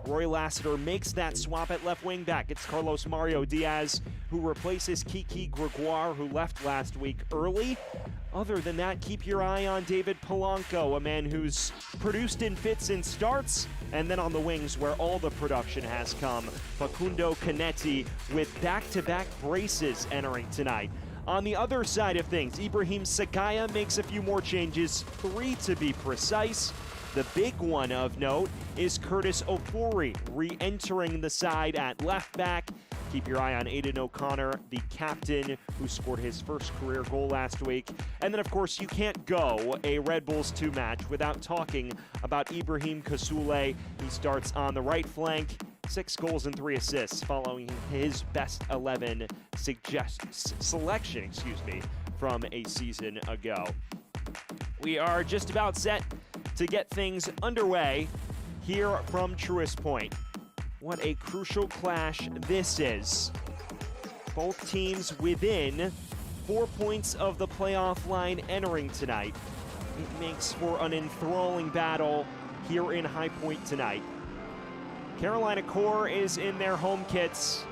Roy Lassiter makes that swap at left wing back. It's Carlos Mario Diaz who replaces Kiki Gregoire, who left last week early. Other than that, keep your eye on David Polanco, a man who's produced in fits and starts, and then on the wings where all the production has come, Facundo Canetti with back-to-back braces entering tonight. On the other side of things, Ibrahim Sagaya makes a few more changes, 3 to be precise. The big one of note is Curtis Ofori re-entering the side at left back. Keep your eye on Aidan O'Connor, the captain who scored his first career goal last week. And then, of course, you can't go a Red Bulls 2 match without talking about Ibrahim Kassoulé. He starts on the right flank, 6 goals and 3 assists, following his best 11 selection from a season ago. We are just about set to get things underway here from Truist Point. What a crucial clash this is. Both teams within 4 points of the playoff line entering tonight. It makes for an enthralling battle here in High Point tonight. Carolina Core is in their home kits.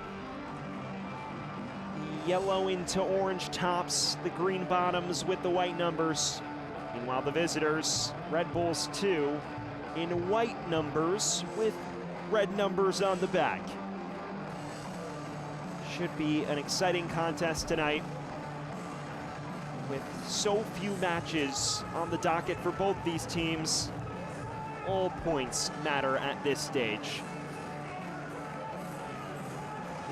Yellow into orange tops, the green bottoms with the white numbers. Meanwhile, the visitors, Red Bulls 2, in white numbers with red numbers on the back. Should be an exciting contest tonight with so few matches on the docket for both these teams. All points matter at this stage.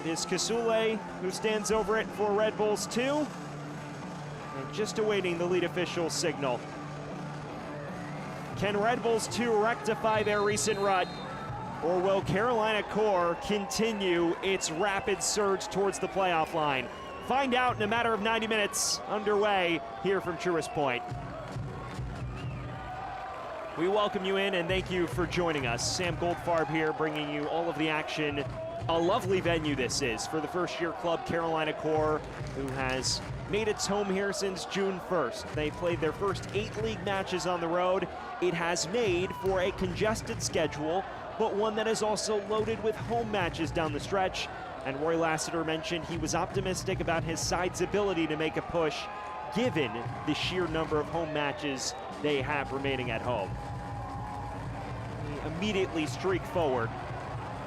It is Kassoulé who stands over it for Red Bulls 2, and just awaiting the lead official's signal. Can Red Bulls 2 rectify their recent rut? Or will Carolina Core continue its rapid surge towards the playoff line? Find out in a matter of 90 minutes, underway here from Truist Point. We welcome you in and thank you for joining us. Sam Goldfarb here, bringing you all of the action. A lovely venue this is for the first-year club, Carolina Core, who has made its home here since June 1st. They played their first 8 league matches on the road. It has made for a congested schedule, but one that is also loaded with home matches down the stretch. And Roy Lassiter mentioned he was optimistic about his side's ability to make a push, given the sheer number of home matches they have remaining at home. They immediately streak forward,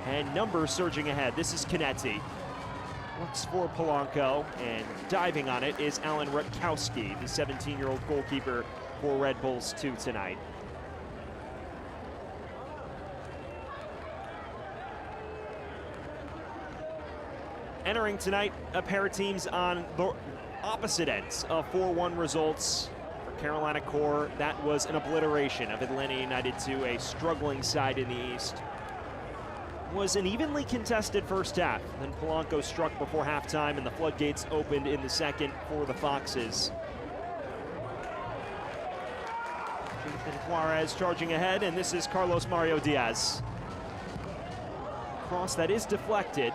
and numbers surging ahead. This is Canetti. Looks for Polanco, and diving on it is Alan Rutkowski, the 17-year-old goalkeeper for Red Bulls 2 tonight. Entering tonight, a pair of teams on the opposite ends of 4-1 results. For Carolina Core, that was an obliteration of Atlanta United to a struggling side in the East. It was an evenly contested first half. Then Polanco struck before halftime and the floodgates opened in the second for the Foxes. Jonathan Juarez charging ahead, and this is Carlos Mario Diaz. Cross that is deflected.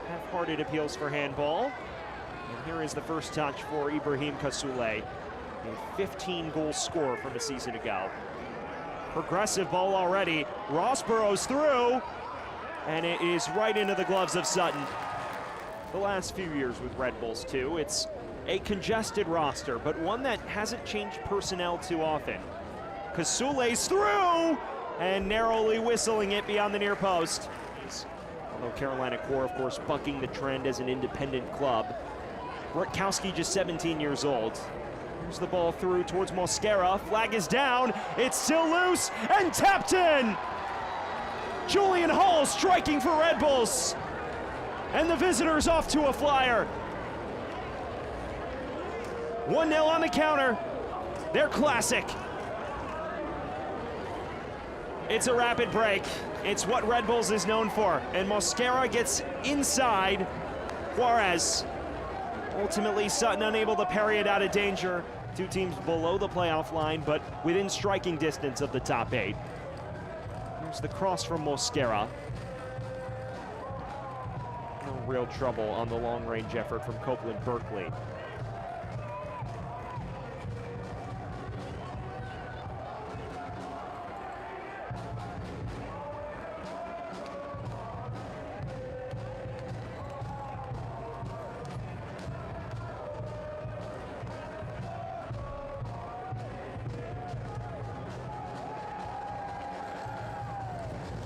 Half-hearted appeals for handball. And here is the first touch for Ibrahim Kassoulé, a 15-goal scorer from a season ago. Progressive ball already. Ross burrows through, and it is right into the gloves of Sutton. The last few years with Red Bulls 2, it's a congested roster, but one that hasn't changed personnel too often. Kassoulé's through, and narrowly whistling it beyond the near post. Although Carolina Core, of course, bucking the trend as an independent club. Rutkowski just 17 years old. Here's the ball through towards Mosquera. Flag is down. It's still loose and tapped in. Julian Hall striking for Red Bulls. And the visitors off to a flyer. 1-0 on the counter. They're classic. It's a rapid break. It's what Red Bulls is known for. And Mosquera gets inside Juarez. Ultimately, Sutton unable to parry it out of danger. Two teams below the playoff line, but within striking distance of the top 8. Here's the cross from Mosquera. No real trouble on the long-range effort from Copeland Berkeley.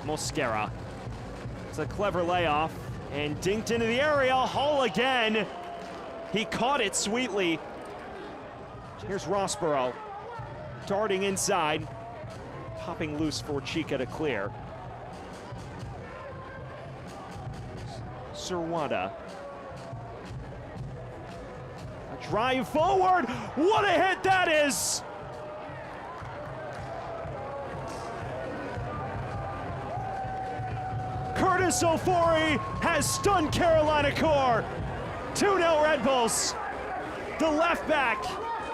Mosquera. It's a clever layoff and dinked into the area. Hall again. He caught it sweetly. Here's Rossborough darting inside, popping loose for Chica to clear. Sirwada. A drive forward. What a hit that is! Curtis Ofori has stunned Carolina Core. 2-0 Red Bulls. The left back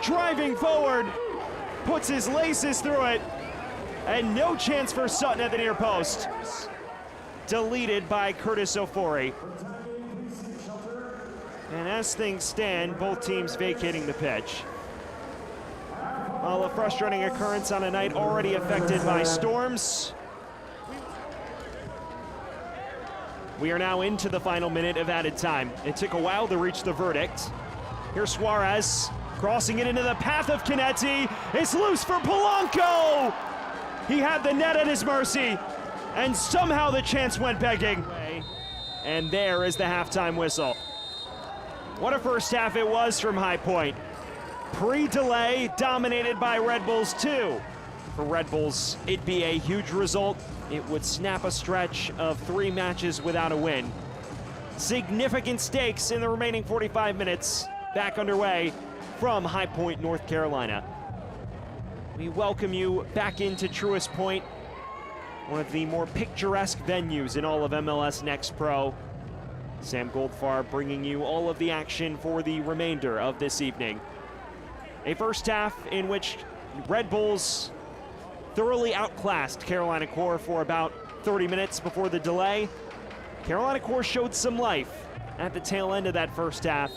driving forward, puts his laces through it, and no chance for Sutton at the near post. Deleted by Curtis Ofori. And as things stand, both teams vacating the pitch. Well, a frustrating occurrence on a night already affected by storms. We are now into the final minute of added time. It took a while to reach the verdict. Here's Suarez, crossing it into the path of Canetti. It's loose for Polanco! He had the net at his mercy, and somehow the chance went begging. And there is the halftime whistle. What a first half it was from High Point. Pre-delay, dominated by Red Bulls 2. For Red Bulls, it'd be a huge result. It would snap a stretch of 3 matches without a win. Significant stakes in the remaining 45 minutes. Back underway from High Point, North Carolina. We welcome you back into Truist Point, one of the more picturesque venues in all of MLS Next Pro. Sam Goldfarb bringing you all of the action for the remainder of this evening. A first half in which Red Bulls thoroughly outclassed Carolina Core for about 30 minutes before the delay. Carolina Core showed some life at the tail end of that first half,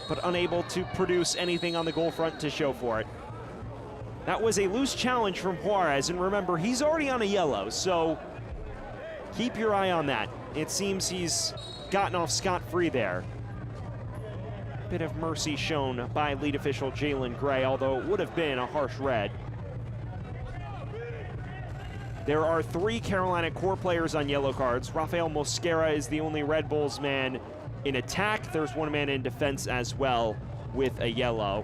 but unable to produce anything on the goal front to show for it. That was a loose challenge from Juarez, and remember, he's already on a yellow, so keep your eye on that. It seems he's gotten off scot-free there. Bit of mercy shown by lead official Jalen Gray, although it would have been a harsh red. There are 3 Carolina Core players on yellow cards. Rafael Mosquera is the only Red Bulls man in attack. There's 1 man in defense as well with a yellow.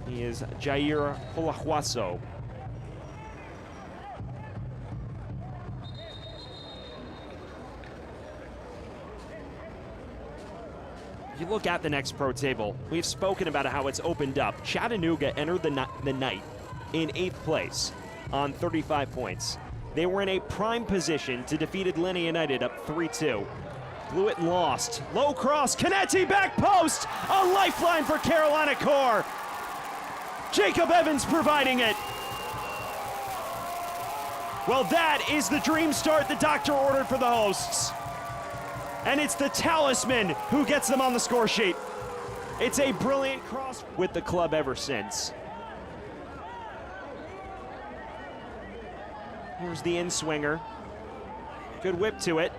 He is Jair Polahuaso. If you look at the Next Pro table, we've spoken about how it's opened up. Chattanooga entered the night in 8th place on 35 points. They were in a prime position to defeat Atlanta United up 3-2. Blew it and lost. Low cross, Canetti back post! A lifeline for Carolina Core! Jacob Evans providing it. Well, that is the dream start the doctor ordered for the hosts. And it's the talisman who gets them on the score sheet. It's a brilliant cross with the club ever since. Here's the in-swinger. Good whip to it.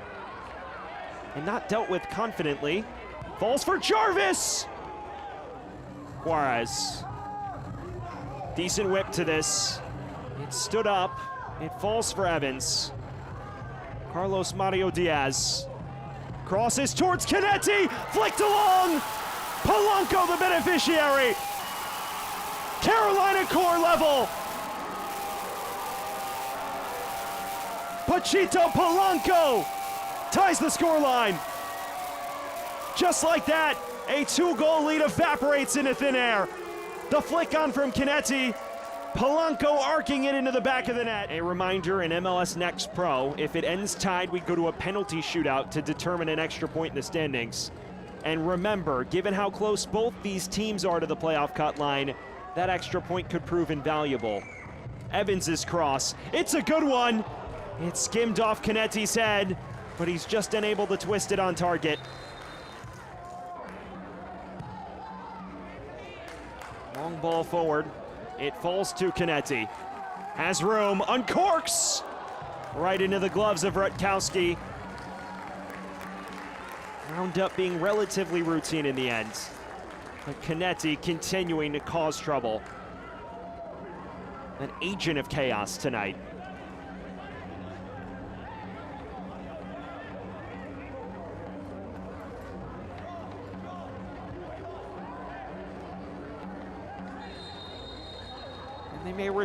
And not dealt with confidently. Falls for Jarvis! Juarez. Decent whip to this. It stood up. It falls for Evans. Carlos Mario Diaz. Crosses towards Canetti. Flicked along. Polanco the beneficiary. Carolina Core level. Pachito Polanco ties the scoreline. Just like that, a 2-goal lead evaporates into thin air. The flick on from Canetti, Polanco arcing it into the back of the net. A reminder in MLS Next Pro, if it ends tied, we go to a penalty shootout to determine an extra point in the standings. And remember, given how close both these teams are to the playoff cut line, that extra point could prove invaluable. Evans's cross, it's a good one. It skimmed off Canetti's head, but he's just unable to twist it on target. Long ball forward. It falls to Canetti. Has room, uncorks! Right into the gloves of Rutkowski. Wound up being relatively routine in the end. But Canetti continuing to cause trouble. An agent of chaos tonight.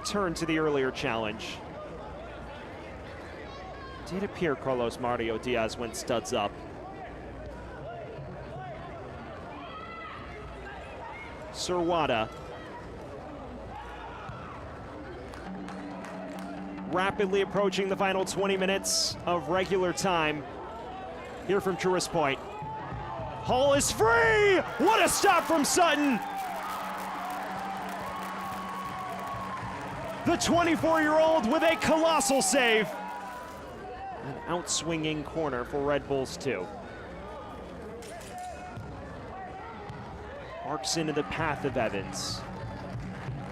return to the earlier challenge. Did appear Carlos Mario Diaz went studs up. Serwada. Rapidly approaching the final 20 minutes of regular time here from Truist Point. Hall is free! What a stop from Sutton! The 24-year-old with a colossal save. An outswinging corner for Red Bulls too. Arcs into the path of Evans.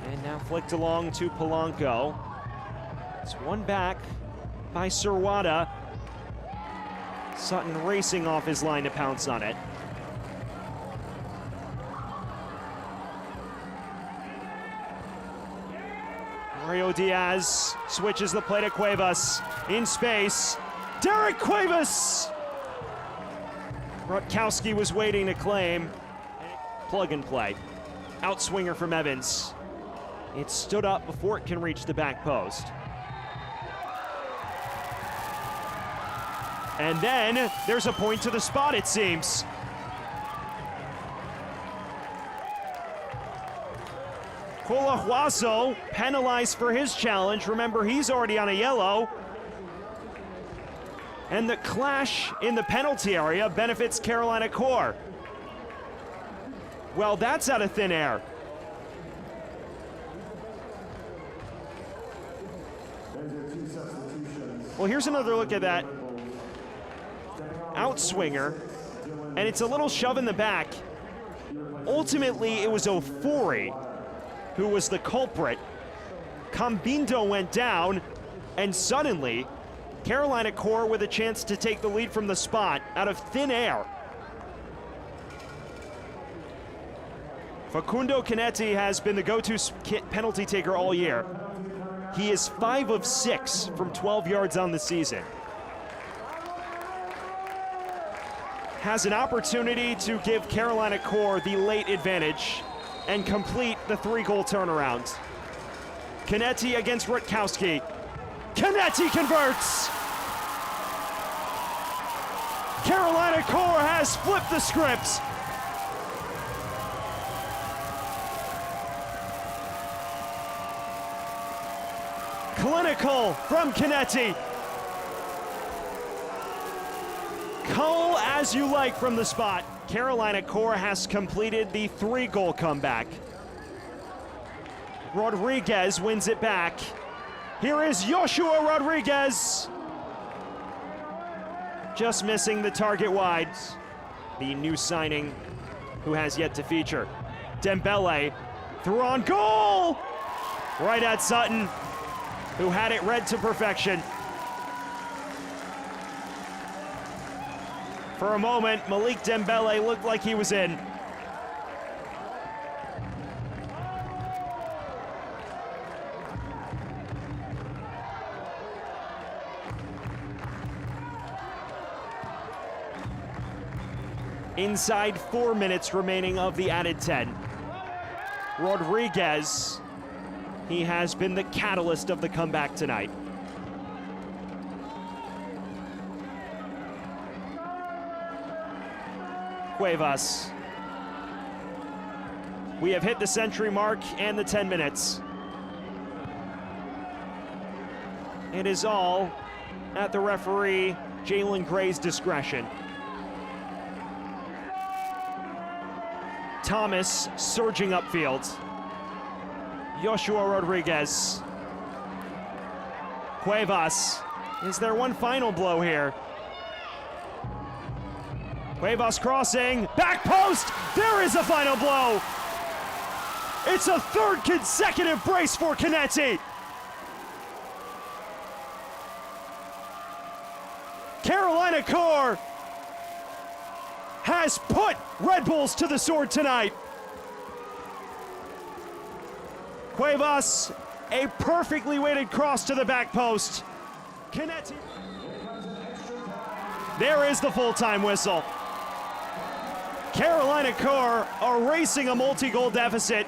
And now flicked along to Polanco. It's one back by Serwada. Sutton racing off his line to pounce on it. Mario Diaz switches the play to Cuevas. In space, Derek Cuevas! Rutkowski was waiting to claim. Plug and play. Outswinger from Evans. It stood up before it can reach the back post. And then there's a point to the spot, it seems. Colahuaso penalized for his challenge. Remember, he's already on a yellow. And the clash in the penalty area benefits Carolina Core. Well, that's out of thin air. Well, here's another look at that outswinger, and it's a little shove in the back. Ultimately, it was Ofori who was the culprit. Cambindo went down, and suddenly, Carolina Core with a chance to take the lead from the spot out of thin air. Facundo Canetti has been the go-to penalty taker all year. He is 5 of 6 from 12 yards on the season. Has an opportunity to give Carolina Core the late advantage and complete the 3-goal turnaround. Canetti against Rutkowski. Canetti converts! Carolina Core has flipped the script. Clinical from Canetti. Call as you like from the spot. Carolina Core has completed the 3-goal comeback. Rodriguez wins it back. Here is Joshua Rodriguez. Just missing the target wide. The new signing who has yet to feature. Dembele threw on goal! Right at Sutton, who had it read to perfection. For a moment, Malik Dembele looked like he was in. Inside 4 minutes remaining of the added 10. Rodriguez, he has been the catalyst of the comeback tonight. Cuevas. We have hit the century mark and the 10 minutes. It is all at the referee, Jalen Gray's discretion. Thomas surging upfield. Joshua Rodriguez. Cuevas. Is there one final blow here? Cuevas crossing, back post, there is a final blow. It's a 3rd consecutive brace for Canetti. Carolina Core has put Red Bulls to the sword tonight. Cuevas, a perfectly weighted cross to the back post. Canetti. There is the full-time whistle. Carolina Core erasing a multi-goal deficit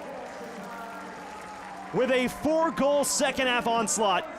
with a 4-goal second half onslaught